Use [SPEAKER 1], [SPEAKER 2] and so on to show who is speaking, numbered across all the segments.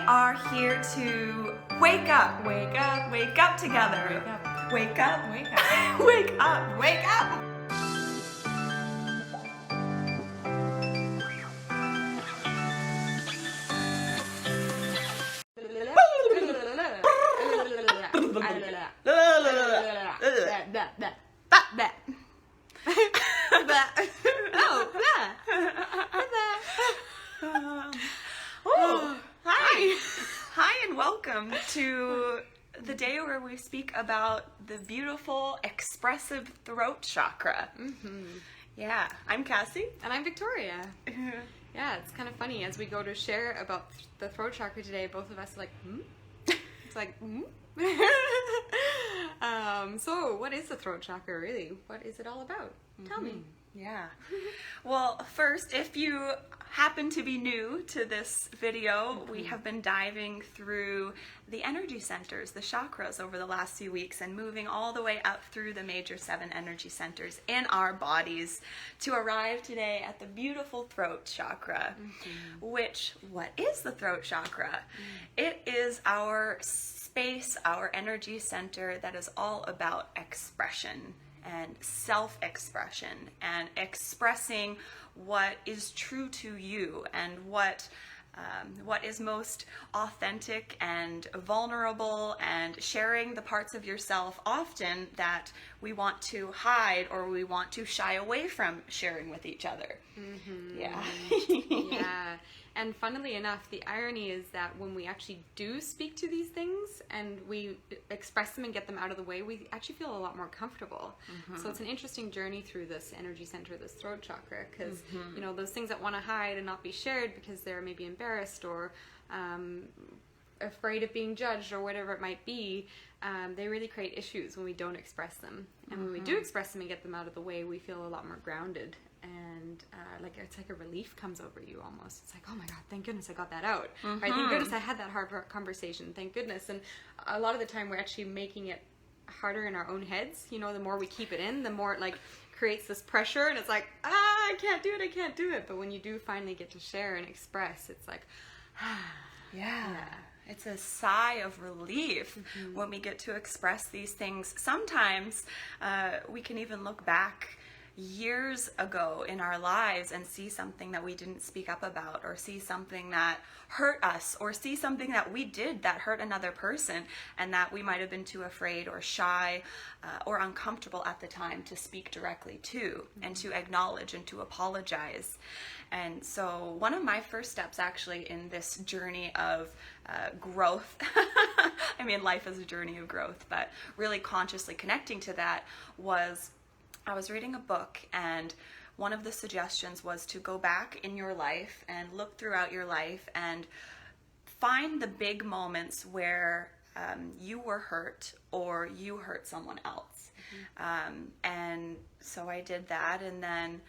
[SPEAKER 1] are here to wake up, wake up, wake up together. Wake up, wake up, wake up, wake up. Hi and welcome to the day where we speak about the beautiful, expressive throat chakra. Yeah, I'm Cassie.
[SPEAKER 2] And I'm Victoria. Yeah, it's kind of funny. As we go to share about the throat chakra today, both of us are like, It's like, So, what is the throat chakra really? What is it all about? Tell me.
[SPEAKER 1] Yeah. Well, first, if you happen to be new to this video, we have been diving through the energy centers, the chakras, over the last few weeks and moving all the way up through the major 7 energy centers in our bodies to arrive today at the beautiful throat chakra, which, what is the throat chakra? It is our space, our energy center that is all about expression and self-expression and expressing what is true to you and what is most authentic and vulnerable, and sharing the parts of yourself often that we want to hide or we want to shy away from sharing with each other. Yeah.
[SPEAKER 2] Yeah. And funnily enough, the irony is that when we actually do speak to these things and we express them and get them out of the way, we actually feel a lot more comfortable. So it's an interesting journey through this energy center, this throat chakra, because you know, those things that want to hide and not be shared because they're maybe embarrassed or afraid of being judged or whatever it might be, they really create issues when we don't express them. And when we do express them and get them out of the way, we feel a lot more grounded. And it's like a relief comes over you almost. It's like, oh my God, thank goodness I got that out. Right? Thank goodness I had that hard conversation. Thank goodness. And a lot of the time we're actually making it harder in our own heads. You know, the more we keep it in, the more it like creates this pressure, and it's like, I can't do it. But when you do finally get to share and express, it's like,
[SPEAKER 1] Yeah. It's a sigh of relief when we get to express these things. Sometimes we can even look back years ago in our lives and see something that we didn't speak up about, or see something that hurt us, or see something that we did that hurt another person and that we might have been too afraid or shy or uncomfortable at the time to speak directly to and to acknowledge and to apologize. And so one of my first steps actually in this journey of growth, I mean, life is a journey of growth, but really consciously connecting to that was, I was reading a book, and one of the suggestions was to go back in your life and look throughout your life and find the big moments where you were hurt or you hurt someone else. And so I did that, and then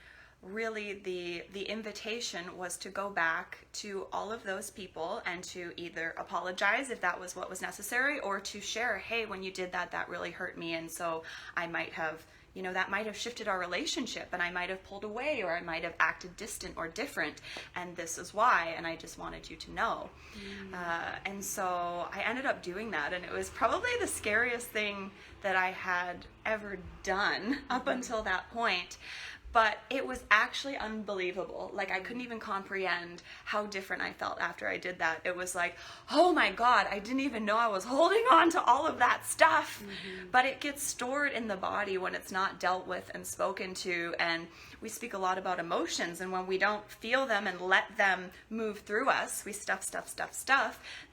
[SPEAKER 1] really the invitation was to go back to all of those people and to either apologize if that was what was necessary, or to share, hey, when you did that, that really hurt me, and so I might have, you know, that might have shifted our relationship, and I might have pulled away, or I might have acted distant or different, and this is why, and I just wanted you to know. And so I ended up doing that, and it was probably the scariest thing that I had ever done up until that point. But it was actually unbelievable. Like, I couldn't even comprehend how different I felt after I did that. It was like, oh my God, I didn't even know I was holding on to all of that stuff. But it gets stored in the body when it's not dealt with and spoken to. And we speak a lot about emotions. And when we don't feel them and let them move through us, we stuff,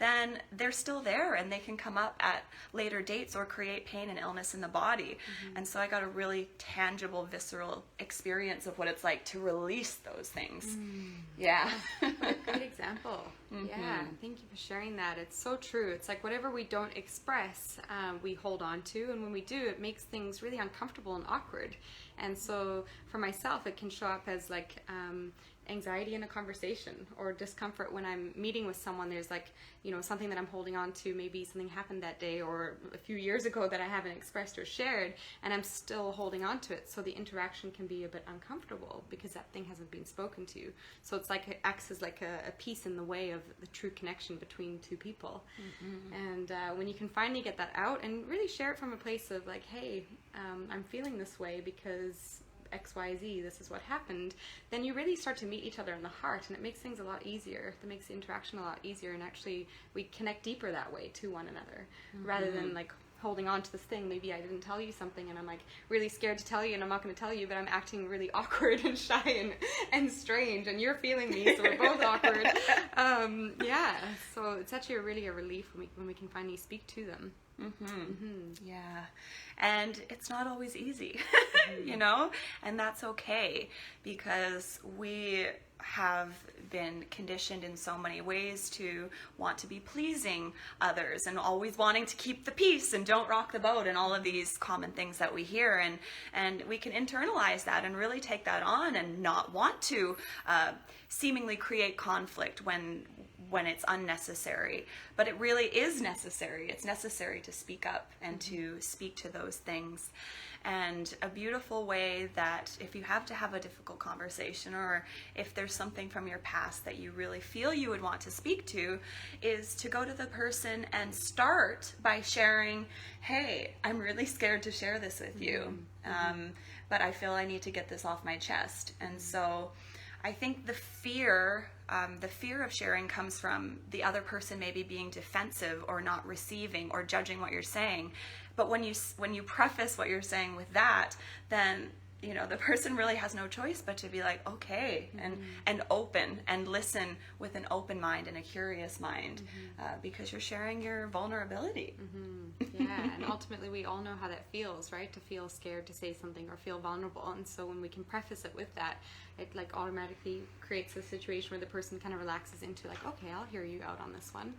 [SPEAKER 1] then they're still there, and they can come up at later dates or create pain and illness in the body. And so I got a really tangible, visceral experience of what it's like to release those things. Yeah.
[SPEAKER 2] Great example. Yeah, thank you for sharing that. It's so true. It's like whatever we don't express, we hold on to, and when we do, it makes things really uncomfortable and awkward. And so for myself, it can show up as like anxiety in a conversation, or discomfort when I'm meeting with someone. There's like, something that I'm holding on to, maybe something happened that day or a few years ago that I haven't expressed or shared, and I'm still holding on to it. So the interaction can be a bit uncomfortable because that thing hasn't been spoken to. So it's like it acts as like a piece in the way of the true connection between two people. And when you can finally get that out and really share it from a place of like, hey, I'm feeling this way because XYZ, this is what happened, then you really start to meet each other in the heart, and it makes things a lot easier. It makes the interaction a lot easier, and actually we connect deeper that way to one another, rather than like holding on to this thing. Maybe I didn't tell you something and I'm like really scared to tell you, and I'm not going to tell you, but I'm acting really awkward and shy and strange, and you're feeling me, so we're both awkward. So it's actually really a relief when we can finally speak to them.
[SPEAKER 1] Yeah, and it's not always easy, and that's okay, because we have been conditioned in so many ways to want to be pleasing others and always wanting to keep the peace and don't rock the boat and all of these common things that we hear, and we can internalize that and really take that on and not want to seemingly create conflict when it's unnecessary. But it really is necessary. It's necessary to speak up and to speak to those things. And a beautiful way that if you have to have a difficult conversation, or if there's something from your past that you really feel you would want to speak to, is to go to the person and start by sharing, hey, I'm really scared to share this with you, but I feel I need to get this off my chest. And so I think the fear of sharing comes from the other person maybe being defensive or not receiving or judging what you're saying. But when you preface what you're saying with that, then the person really has no choice but to be like, okay, and open and listen with an open mind and a curious mind, because you're sharing your vulnerability.
[SPEAKER 2] Yeah, and ultimately we all know how that feels, right? To feel scared to say something or feel vulnerable. And so when we can preface it with that, it like automatically creates a situation where the person kind of relaxes into like, okay, I'll hear you out on this one.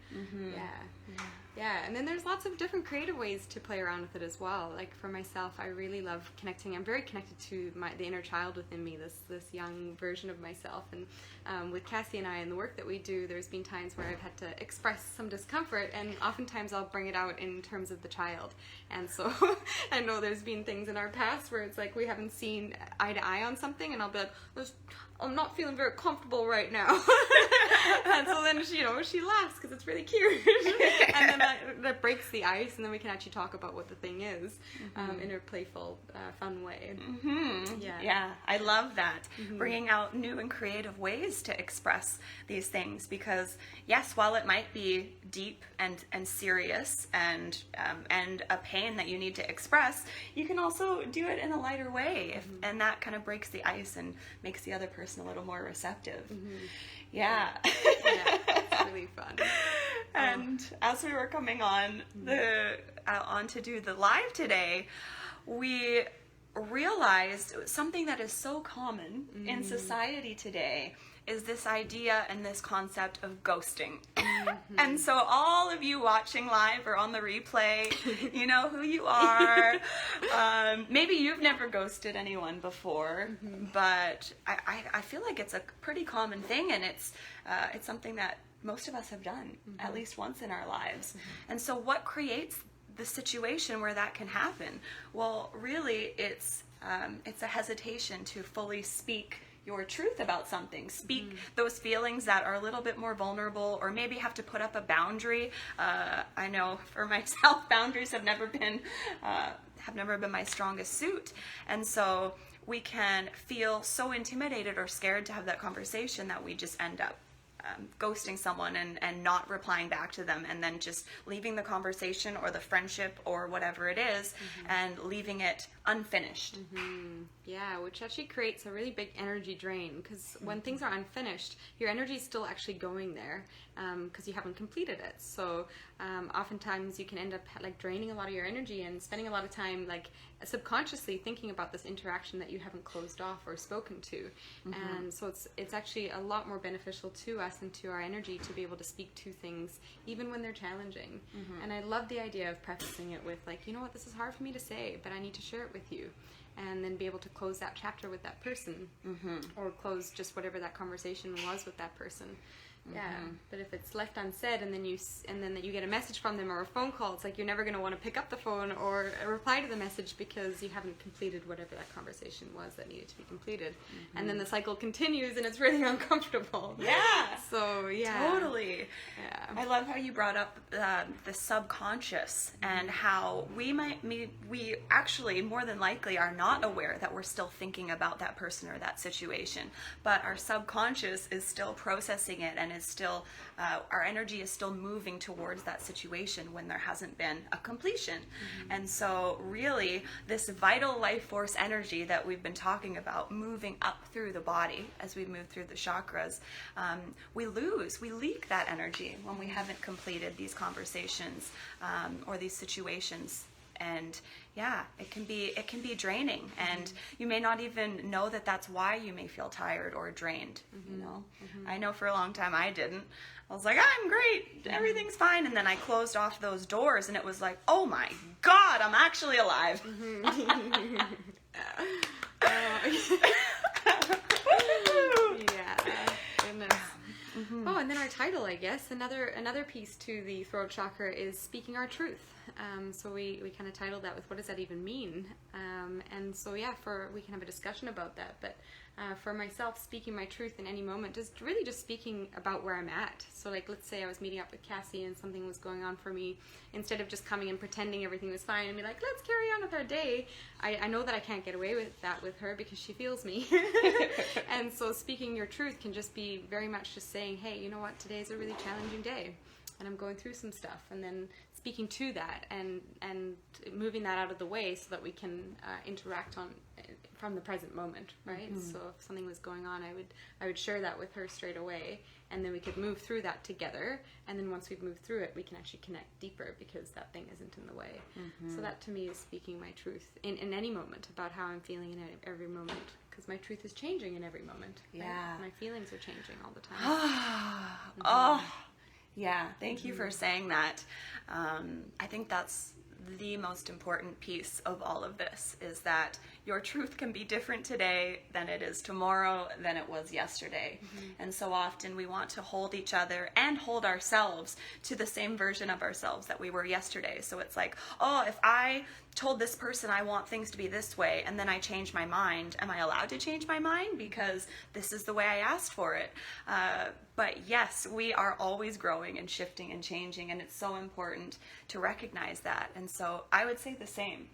[SPEAKER 2] Yeah, and then there's lots of different creative ways to play around with it as well. Like for myself, I really love connecting. I'm very connected to the inner child within me, this young version of myself. And with Cassie and I and the work that we do, there's been times where I've had to express some discomfort, and oftentimes I'll bring it out in terms of the child. And so I know there's been things in our past where it's like we haven't seen eye to eye on something, and I'll be like, I'm not feeling very comfortable right now. And so then she laughs because it's really cute. And then that breaks the ice, and then we can actually talk about what the thing is in a playful, fun way.
[SPEAKER 1] Yeah, I love that. Bringing out new and creative ways to express these things, because yes, while it might be deep and serious and a pain that you need to express, you can also do it in a lighter way, and that kind of breaks the ice and makes the other person a little more receptive. Yeah,
[SPEAKER 2] it's really fun.
[SPEAKER 1] And as we were coming on to do the live today, we realized something that is so common in society today is this idea and this concept of ghosting. And so all of you watching live or on the replay, you know who you are. Maybe you've never ghosted anyone before, but I feel like it's a pretty common thing, and it's something that most of us have done at least once in our lives. And so what creates the situation where that can happen? Well, really, it's a hesitation to fully speak your truth about something. Speak those feelings that are a little bit more vulnerable, or maybe have to put up a boundary. I know for myself, boundaries have never been my strongest suit. And so we can feel so intimidated or scared to have that conversation that we just end up ghosting someone and not replying back to them, and then just leaving the conversation or the friendship or whatever it is, and leaving it unfinished.
[SPEAKER 2] Yeah, which actually creates a really big energy drain, because when things are unfinished, your energy is still actually going there, because you haven't completed it. So oftentimes you can end up like draining a lot of your energy and spending a lot of time like subconsciously thinking about this interaction that you haven't closed off or spoken to. And so it's actually a lot more beneficial to us and to our energy to be able to speak to things even when they're challenging. And I love the idea of prefacing it with like, you know what, this is hard for me to say, but I need to share it with you. And then be able to close that chapter with that person, or close just whatever that conversation was with that person. Yeah, but if it's left unsaid and then you get a message from them or a phone call, it's like you're never going to want to pick up the phone or reply to the message because you haven't completed whatever that conversation was that needed to be completed. And then the cycle continues and it's really uncomfortable.
[SPEAKER 1] Yeah.
[SPEAKER 2] So yeah.
[SPEAKER 1] Totally.
[SPEAKER 2] Yeah.
[SPEAKER 1] I love how you brought up the subconscious and how we actually more than likely are not aware that we're still thinking about that person or that situation, but our subconscious is still processing it and is still our energy is still moving towards that situation when there hasn't been a completion. And so really this vital life force energy that we've been talking about moving up through the body as we move through the chakras, we leak that energy when we haven't completed these conversations or these situations. And yeah, it can be draining, and you may not even know that that's why you may feel tired or drained. You know, I know for a long time I didn't. I was like, I'm great, everything's fine, and then I closed off those doors, and it was like, oh my God, I'm actually alive.
[SPEAKER 2] Yeah, goodness. Oh, and then our title, I guess, another piece to the throat chakra is speaking our truth. So we kind of titled that with what does that even mean? And so yeah, we can have a discussion about that. But for myself, speaking my truth in any moment, just speaking about where I'm at. So like, let's say I was meeting up with Cassie and something was going on for me. Instead of just coming and pretending everything was fine and be like, let's carry on with our day, I know that I can't get away with that with her because she feels me. And so speaking your truth can just be very much just saying, hey, you know what, today's a really challenging day and I'm going through some stuff, and then speaking to that and moving that out of the way so that we can interact from the present moment, right? So if something was going on, I would share that with her straight away, and then we could move through that together, and then once we've moved through it, we can actually connect deeper because that thing isn't in the way. So that to me is speaking my truth in any moment about how I'm feeling in every moment, because my truth is changing in every moment. Right?
[SPEAKER 1] Yeah.
[SPEAKER 2] My feelings are changing all the time.
[SPEAKER 1] Oh, yeah, thank you for saying that. I think that's the most important piece of all of this, is that your truth can be different today than it is tomorrow, than it was yesterday. And so often we want to hold each other and hold ourselves to the same version of ourselves that we were yesterday. So it's like, oh, if I told this person I want things to be this way and then I change my mind, am I allowed to change my mind because this is the way I asked for it? But yes, we are always growing and shifting and changing, and it's so important to recognize that. And so I would say the same.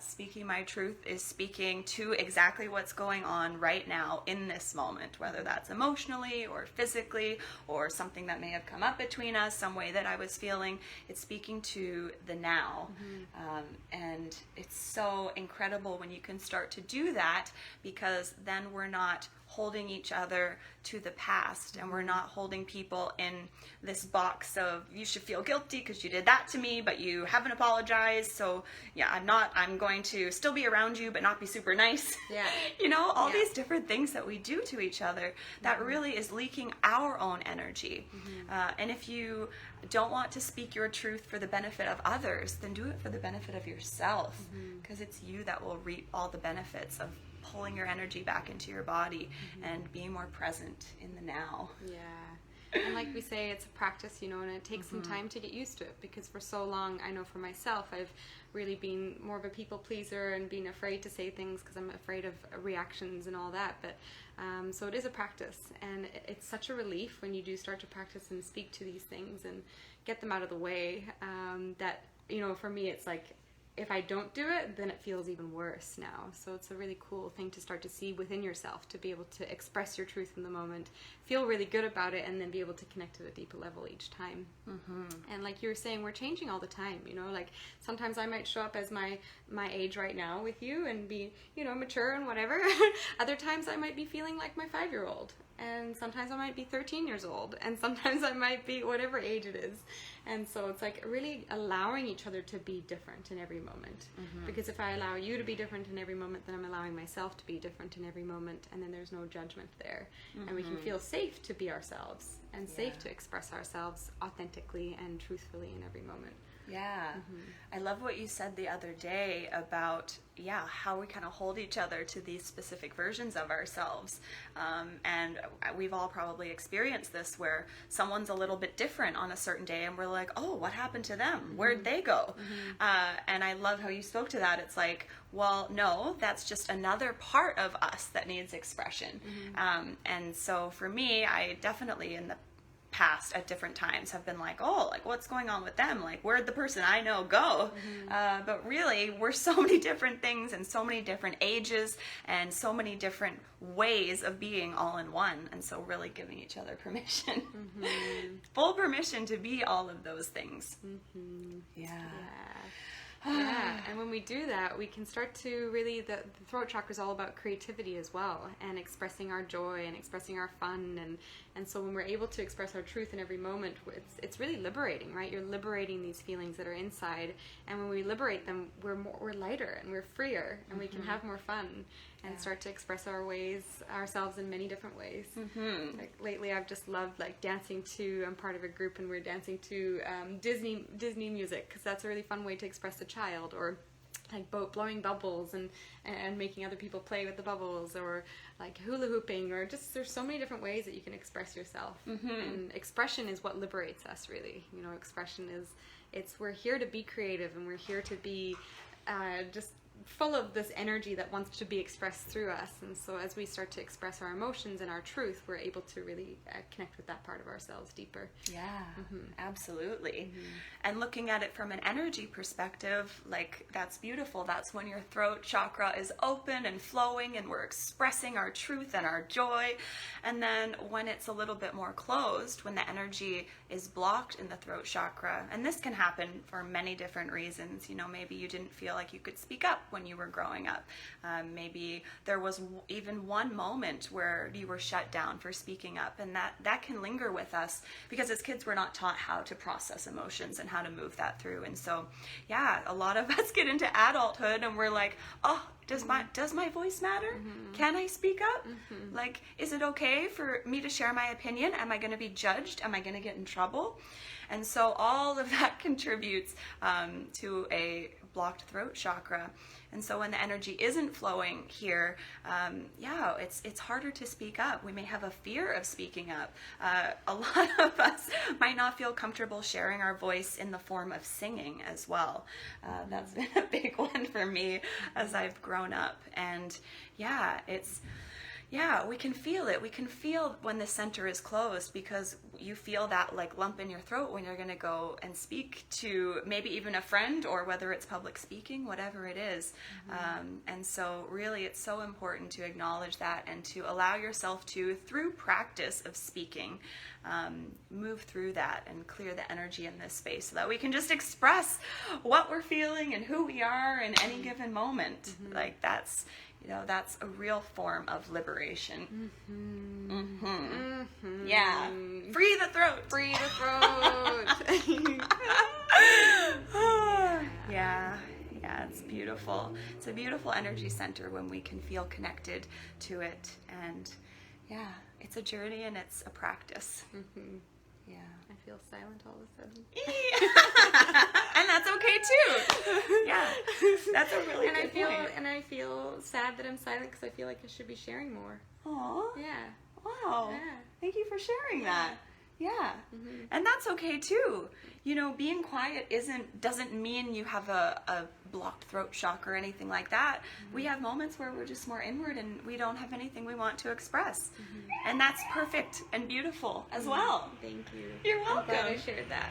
[SPEAKER 1] Speaking my truth is speaking to exactly what's going on right now in this moment, whether that's emotionally or physically or something that may have come up between us, some way that I was feeling. It's speaking to the now. And it's so incredible when you can start to do that, because then we're not holding each other to the past, and we're not holding people in this box of, you should feel guilty because you did that to me but you haven't apologized, so yeah, I'm going to still be around you but not be super nice.
[SPEAKER 2] Yeah.
[SPEAKER 1] You know, all these different things that we do to each other that really is leaking our own energy. And if you don't want to speak your truth for the benefit of others, then do it for the benefit of yourself, because it's you that will reap all the benefits of pulling your energy back into your body and being more present in the now.
[SPEAKER 2] Yeah. And like we say, it's a practice, you know, and it takes some time to get used to it, because for so long, I know for myself, I've really been more of a people pleaser and being afraid to say things because I'm afraid of reactions and all that. But so it is a practice, and it's such a relief when you do start to practice and speak to these things and get them out of the way, that, you know, for me, it's like, if I don't do it, then it feels even worse now. So it's a really cool thing to start to see within yourself, to be able to express your truth in the moment, feel really good about it, and then be able to connect at a deeper level each time. And like you were saying, we're changing all the time, you know, like sometimes I might show up as my age right now with you and be, you know, mature and whatever. Other times I might be feeling like my 5-year-old. And sometimes I might be 13 years old, and sometimes I might be whatever age it is. And so it's like really allowing each other to be different in every moment. Because if I allow you to be different in every moment, then I'm allowing myself to be different in every moment, and then there's no judgment there. And we can feel safe to be ourselves and safe to express ourselves authentically and truthfully in every moment.
[SPEAKER 1] Yeah. I love what you said the other day about, how we kind of hold each other to these specific versions of ourselves. And we've all probably experienced this where someone's a little bit different on a certain day and we're like, oh, what happened to them? Where'd they go? And I love how you spoke to that. It's like, well, no, that's just another part of us that needs expression. And so for me, I definitely in the past at different times have been like, oh, like what's going on with them? Like, where'd the person I know go? But really, we're so many different things and so many different ages and so many different ways of being all in one. And so really giving each other permission, full permission to be all of those things.
[SPEAKER 2] Yeah, and when we do that, we can start to really, the throat chakra is all about creativity as well, and expressing our joy and expressing our fun, and so when we're able to express our truth in every moment, it's really liberating, right? You're liberating these feelings that are inside, and when we liberate them, we're lighter and we're freer, and we can have more fun and start to express ourselves in many different ways. Like lately, I've just loved like dancing to. I'm part of a group, and we're dancing to Disney music, because that's a really fun way to express the child, or like blowing bubbles and making other people play with the bubbles, or like hula hooping, or just there's so many different ways that you can express yourself. And expression is what liberates us, really. You know, expression is we're here to be creative, and we're here to be just full of this energy that wants to be expressed through us. And so as we start to express our emotions and our truth, we're able to really connect with that part of ourselves deeper.
[SPEAKER 1] Absolutely. And looking at it from an energy perspective, like, that's beautiful. That's when your throat chakra is open and flowing and we're expressing our truth and our joy. And then when it's a little bit more closed, when the energy is blocked in the throat chakra, and this can happen for many different reasons. You know, maybe you didn't feel like you could speak up when you were growing up. Maybe there was even one moment where you were shut down for speaking up, and that can linger with us because as kids we're not taught how to process emotions and how to move that through. And so a lot of us get into adulthood and we're like, oh, does my voice matter? Can I speak up? Like, is it okay for me to share my opinion? Am I going to be judged? Am I going to get in trouble? And so all of that contributes to a blocked throat chakra. And so when the energy isn't flowing here, it's harder to speak up. We may have a fear of speaking up. A lot of us might not feel comfortable sharing our voice in the form of singing as well. That's been a big one for me as I've grown up. And we can feel it. We can feel when the center is closed, because you feel that like lump in your throat when you're going to go and speak to maybe even a friend, or whether it's public speaking, whatever it is. And so really it's so important to acknowledge that and to allow yourself to, through practice of speaking, move through that and clear the energy in this space so that we can just express what we're feeling and who we are in any given moment. Like that's a real form of liberation. Yeah. Free the throat.
[SPEAKER 2] Free the throat.
[SPEAKER 1] Yeah, it's beautiful. It's a beautiful energy center when we can feel connected to it. And it's a journey and it's a practice. Yeah.
[SPEAKER 2] I feel silent all of a sudden.
[SPEAKER 1] And that's okay too. Yeah. That's a really good point.
[SPEAKER 2] And I feel sad that I'm silent because I feel like I should be sharing more.
[SPEAKER 1] Aw.
[SPEAKER 2] Yeah.
[SPEAKER 1] Wow.
[SPEAKER 2] Yeah.
[SPEAKER 1] Thank you for sharing that. Yeah. And that's okay too. You know, being quiet doesn't mean you have a blocked throat chakra or anything like that. We have moments where we're just more inward and we don't have anything we want to express. And that's perfect and beautiful as well.
[SPEAKER 2] Thank you.
[SPEAKER 1] You're welcome.
[SPEAKER 2] I'm glad I shared that.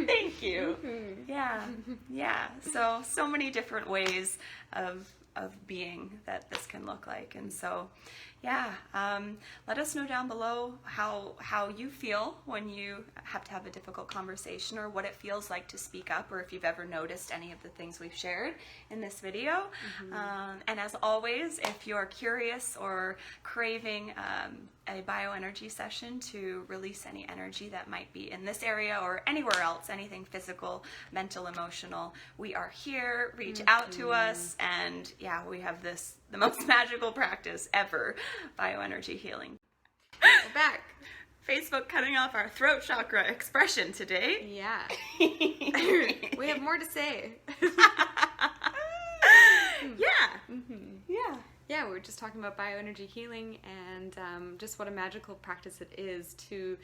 [SPEAKER 1] Thank you. Yeah. So many different ways of being that this can look like. And so, yeah, let us know down below how you feel when you have to have a difficult conversation, or what it feels like to speak up, or if you've ever noticed any of the things we've shared in this video. And as always, if you're curious or craving a bioenergy session to release any energy that might be in this area or anywhere else, anything physical, mental, emotional, we are here. Reach out to us, and yeah, we have the most magical practice ever, bioenergy healing.
[SPEAKER 2] We're back.
[SPEAKER 1] Facebook cutting off our throat chakra expression today.
[SPEAKER 2] Yeah. We have more to say. Yeah, we were just talking about bioenergy healing, and just what a magical practice it is to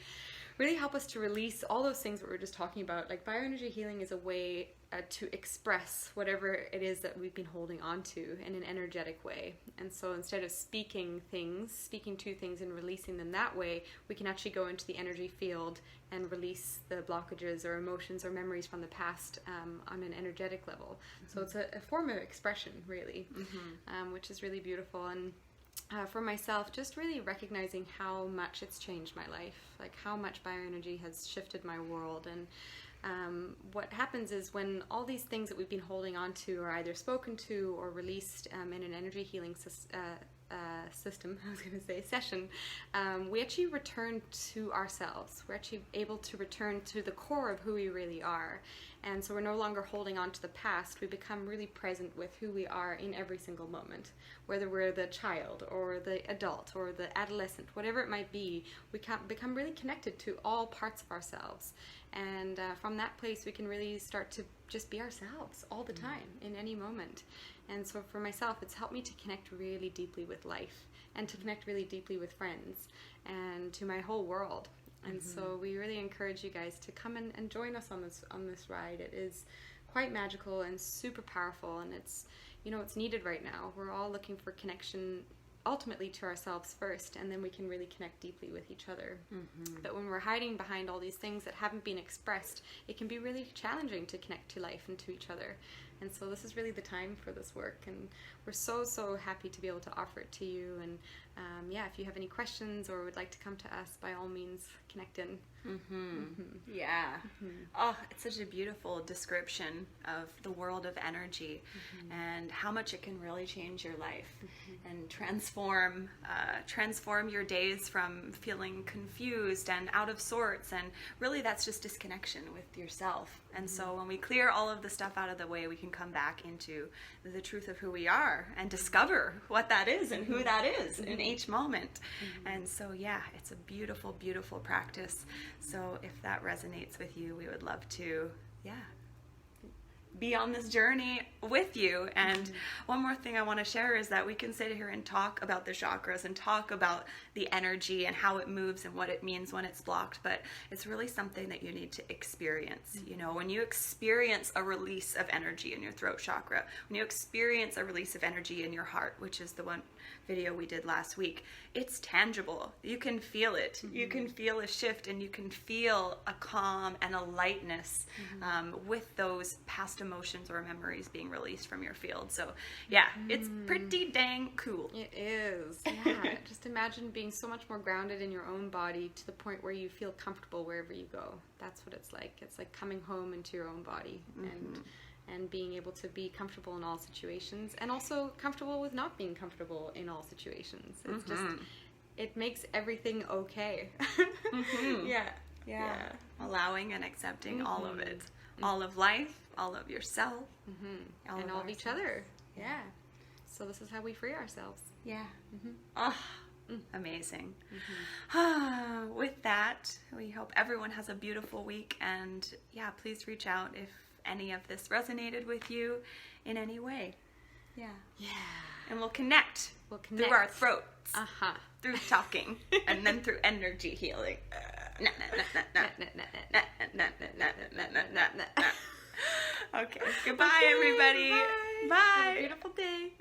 [SPEAKER 2] really help us to release all those things that we were just talking about. Like, bioenergy healing is a way to express whatever it is that we've been holding on to in an energetic way. And so instead of speaking to things and releasing them that way, we can actually go into the energy field and release the blockages or emotions or memories from the past on an energetic level. So it's a form of expression, really, which is really beautiful. And for myself, just really recognizing how much it's changed my life, like how much bioenergy has shifted my world. And what happens is, when all these things that we've been holding on to are either spoken to or released in an energy healing session, we actually return to ourselves. We're actually able to return to the core of who we really are. And so we're no longer holding on to the past. We become really present with who we are in every single moment. Whether we're the child or the adult or the adolescent, whatever it might be, we can become really connected to all parts of ourselves. And from that place, we can really start to just be ourselves all the time, in any moment. And so for myself, it's helped me to connect really deeply with life, and to connect really deeply with friends, and to my whole world. And so we really encourage you guys to come and join us on this ride. It is quite magical and super powerful, and it's needed right now. We're all looking for connection, ultimately to ourselves first, and then we can really connect deeply with each other. But when we're hiding behind all these things that haven't been expressed, it can be really challenging to connect to life and to each other. And so this is really the time for this work, and we're so happy to be able to offer it to you. And if you have any questions or would like to come to us, by all means, connect in.
[SPEAKER 1] Yeah. Oh, it's such a beautiful description of the world of energy, and how much it can really change your life and transform your days from feeling confused and out of sorts. And really, that's just disconnection with yourself. And so when we clear all of the stuff out of the way, we can come back into the truth of who we are and discover what that is and who that is in each moment. And so, yeah, it's a beautiful, beautiful practice. So if that resonates with you, we would love to, be on this journey with you. And one more thing I want to share is that we can sit here and talk about the chakras and talk about the energy and how it moves and what it means when it's blocked, but it's really something that you need to experience. When you experience a release of energy in your throat chakra, when you experience a release of energy in your heart, which is the one video we did last week, it's tangible. You can feel it. You can feel a shift, and you can feel a calm and a lightness with those past emotions or memories being released from your field. So it's pretty dang cool.
[SPEAKER 2] It is. Yeah. Just imagine being so much more grounded in your own body, to the point where you feel comfortable wherever you go. That's what it's like. It's like coming home into your own body, and being able to be comfortable in all situations, and also comfortable with not being comfortable in all situations. It's just, it makes everything okay. Yeah.
[SPEAKER 1] Allowing and accepting all of it. All of life, all of yourself,
[SPEAKER 2] and all of each other. Yeah. So this is how we free ourselves.
[SPEAKER 1] Yeah. Amazing. With that, we hope everyone has a beautiful week, and please reach out if any of this resonated with you in any way. And we'll connect through our throats, through talking, and then through energy healing. Okay, goodbye everybody. Bye.
[SPEAKER 2] Have a beautiful day.